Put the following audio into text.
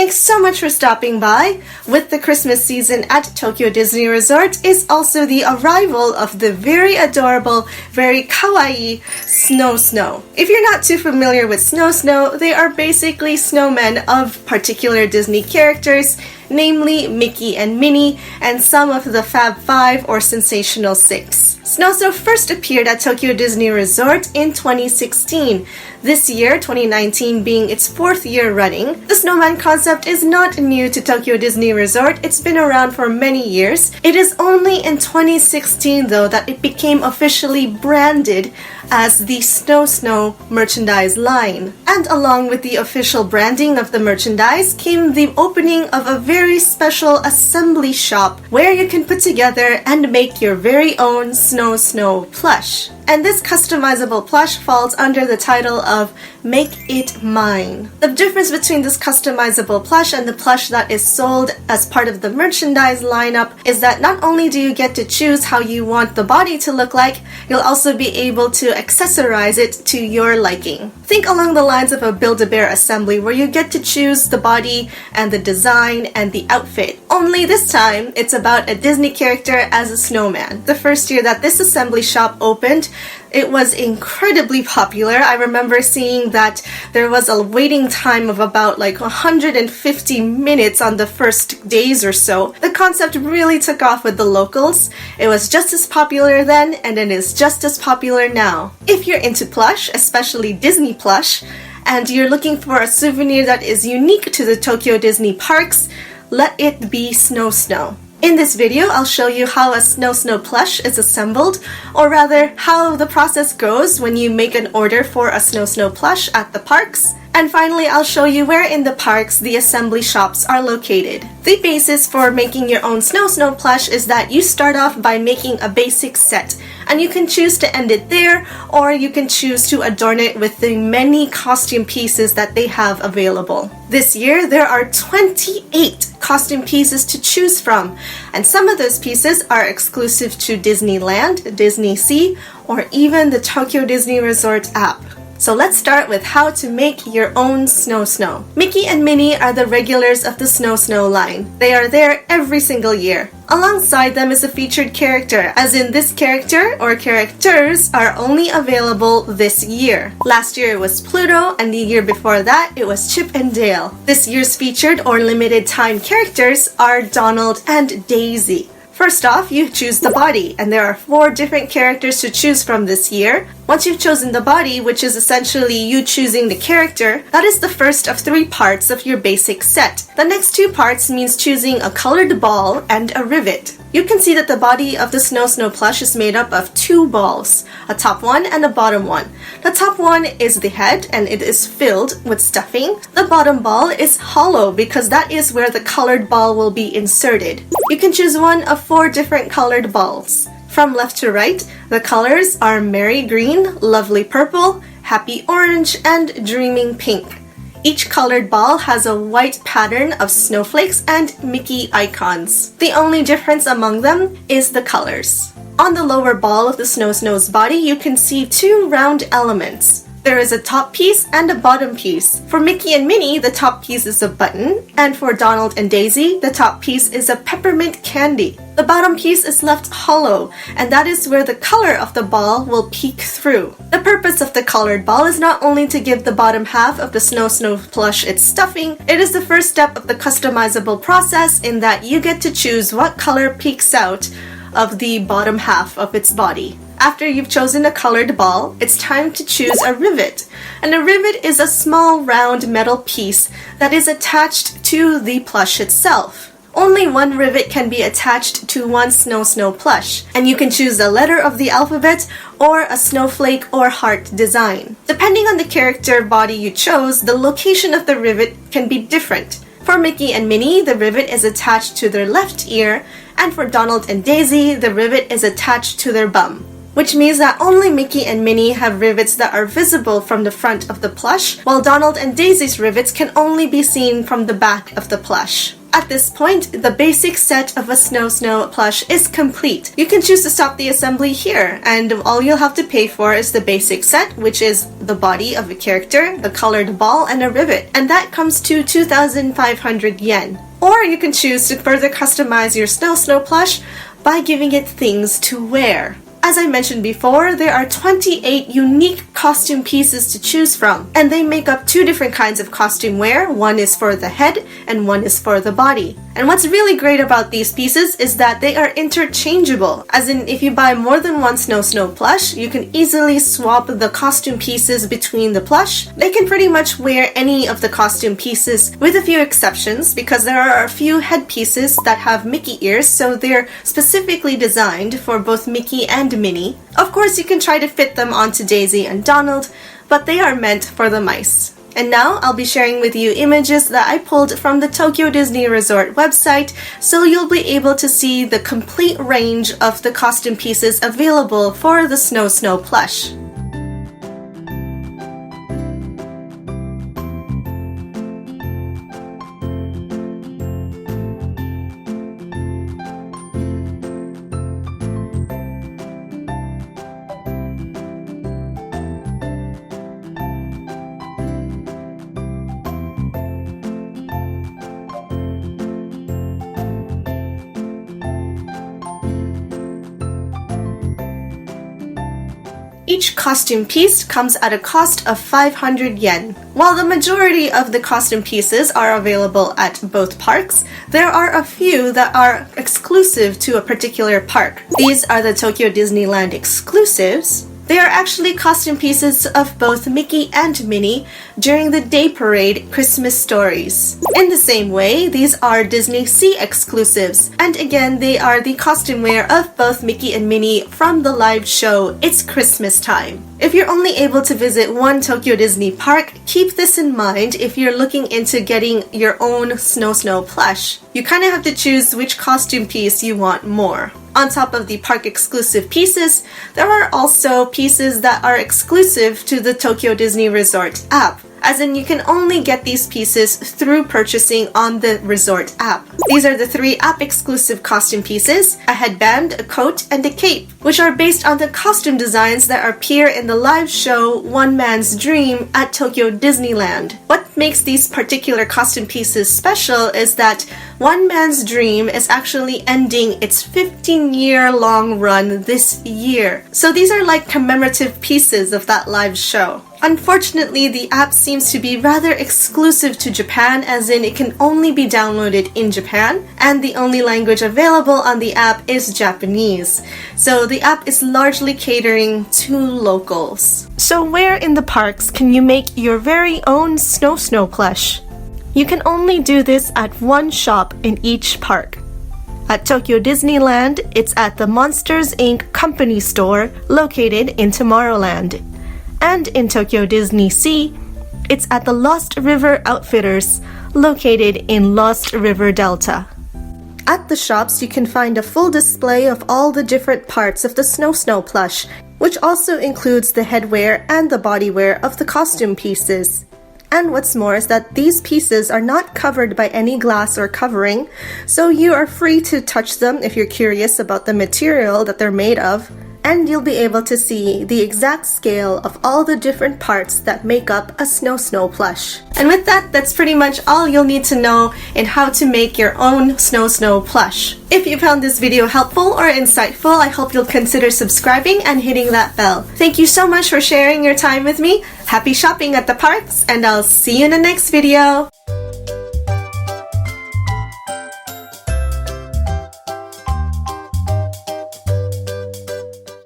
Thanks so much for stopping by. With the Christmas season at Tokyo Disney Resort is also the arrival of the very adorable, very kawaii SnoSnow. If you're not too familiar with SnoSnow, they are basically snowmen of particular Disney characters, namely Mickey and Minnie, and some of the Fab Five or Sensational Six. SnoSnow first appeared at Tokyo Disney Resort in 2016. This year, 2019, being its fourth year running. The snowman concept is not new to Tokyo Disney Resort. It's been around for many years. It is only in 2016, though, that it became officially branded as the SnoSnow merchandise line. And along with the official branding of the merchandise came the opening of a very special assembly shop where you can put together and make your very own SnoSnow plush. And this customizable plush falls under the title of Make It Mine. The difference between this customizable plush and the plush that is sold as part of the merchandise lineup is that not only do you get to choose how you want the body to look like, you'll also be able to accessorize it to your liking. Think along the lines of a Build-A-Bear assembly where you get to choose the body and the design and the outfit. Only this time, it's about a Disney character as a snowman. The first year that this assembly shop opened, it was incredibly popular. I remember seeing that there was a waiting time of about 150 minutes on the first days or so. The concept really took off with the locals. It was just as popular then, and it is just as popular now. If you're into plush, especially Disney plush, and you're looking for a souvenir that is unique to the Tokyo Disney parks, let it be SnoSnow. In this video, I'll show you how a SnoSnow plush is assembled, or rather, how the process goes when you make an order for a SnoSnow plush at the parks. And finally, I'll show you where in the parks the assembly shops are located. The basis for making your own SnoSnow plush is that you start off by making a basic set, and you can choose to end it there, or you can choose to adorn it with the many costume pieces that they have available. This year, there are 28 costume pieces to choose from, and some of those pieces are exclusive to Disneyland, Disney Sea, or even the Tokyo Disney Resort app. So let's start with how to make your own SnoSnow. Mickey and Minnie are the regulars of the SnoSnow line. They are there every single year. Alongside them is a featured character, as in this character or characters are only available this year. Last year it was Pluto, and the year before that it was Chip and Dale. This year's featured or limited time characters are Donald and Daisy. First off, you choose the body, and there are 4 different characters to choose from this year. Once you've chosen the body, which is essentially you choosing the character, that is the first of 3 parts of your basic set. The next 2 parts means choosing a colored ball and a rivet. You can see that the body of the SnoSnow plush is made up of 2 balls, a top one and a bottom one. The top one is the head, and it is filled with stuffing. The bottom ball is hollow because that is where the colored ball will be inserted. You can choose one of 4 different colored balls. From left to right, the colors are Merry Green, Lovely Purple, Happy Orange, and Dreaming Pink. Each colored ball has a white pattern of snowflakes and Mickey icons. The only difference among them is the colors. On the lower ball of the SnoSnow's body, you can see 2 round elements. There is a top piece and a bottom piece. For Mickey and Minnie, the top piece is a button, and for Donald and Daisy, the top piece is a peppermint candy. The bottom piece is left hollow, and that is where the color of the ball will peek through. The purpose of the colored ball is not only to give the bottom half of the SnoSnow plush its stuffing, it is the first step of the customizable process in that you get to choose what color peeks out of the bottom half of its body. After you've chosen a colored ball, it's time to choose a rivet. And a rivet is a small round metal piece that is attached to the plush itself. Only one rivet can be attached to one SnoSnow plush, and you can choose the letter of the alphabet or a snowflake or heart design. Depending on the character body you chose, the location of the rivet can be different. For Mickey and Minnie, the rivet is attached to their left ear, and for Donald and Daisy, the rivet is attached to their bum. Which means that only Mickey and Minnie have rivets that are visible from the front of the plush, while Donald and Daisy's rivets can only be seen from the back of the plush. At this point, the basic set of a SnoSnow plush is complete. You can choose to stop the assembly here, and all you'll have to pay for is the basic set, which is the body of a character, the colored ball, and a rivet, and that comes to 2,500 yen. Or you can choose to further customize your SnoSnow plush by giving it things to wear. As I mentioned before, there are 28 unique costume pieces to choose from, and they make up two different kinds of costume wear. One is for the head and one is for the body. And what's really great about these pieces is that they are interchangeable, as in if you buy more than one SnoSnow plush, you can easily swap the costume pieces between the plush. They can pretty much wear any of the costume pieces with a few exceptions, because there are a few head pieces that have Mickey ears, so they're specifically designed for both Mickey and Minnie. Of course, you can try to fit them onto Daisy and Donald, but they are meant for the mice. And now I'll be sharing with you images that I pulled from the Tokyo Disney Resort website, so you'll be able to see the complete range of the costume pieces available for the SnoSnow plush. Each costume piece comes at a cost of 500 yen. While the majority of the costume pieces are available at both parks, there are a few that are exclusive to a particular park. These are the Tokyo Disneyland exclusives. They are actually costume pieces of both Mickey and Minnie during the Day Parade Christmas stories. In the same way, these are Disney Sea exclusives, and again, they are the costume wear of both Mickey and Minnie from the live show It's Christmas Time. If you're only able to visit one Tokyo Disney park, keep this in mind if you're looking into getting your own SnoSnow plush. You kind of have to choose which costume piece you want more. On top of the park exclusive pieces, there are also pieces that are exclusive to the Tokyo Disney Resort app, as in you can only get these pieces through purchasing on the resort app. These are the 3 app exclusive costume pieces: a headband, a coat, and a cape, which are based on the costume designs that appear in the live show One Man's Dream at Tokyo Disneyland. What makes these particular costume pieces special is that One Man's Dream is actually ending its 15-year-long run this year. So these are like commemorative pieces of that live show. Unfortunately, the app seems to be rather exclusive to Japan, as in it can only be downloaded in Japan, and the only language available on the app is Japanese. So the app is largely catering to locals. So where in the parks can you make your very own SnoSnow plush? You can only do this at one shop in each park. At Tokyo Disneyland, it's at the Monsters Inc. Company store located in Tomorrowland. And in Tokyo Disney Sea, it's at the Lost River Outfitters, located in Lost River Delta. At the shops, you can find a full display of all the different parts of the SnoSnow plush, which also includes the headwear and the bodywear of the costume pieces. And what's more is that these pieces are not covered by any glass or covering, so you are free to touch them if you're curious about the material that they're made of. And you'll be able to see the exact scale of all the different parts that make up a SnoSnow plush. And with that, that's pretty much all you'll need to know in how to make your own SnoSnow plush. If you found this video helpful or insightful, I hope you'll consider subscribing and hitting that bell. Thank you so much for sharing your time with me. Happy shopping at the parks, and I'll see you in the next video.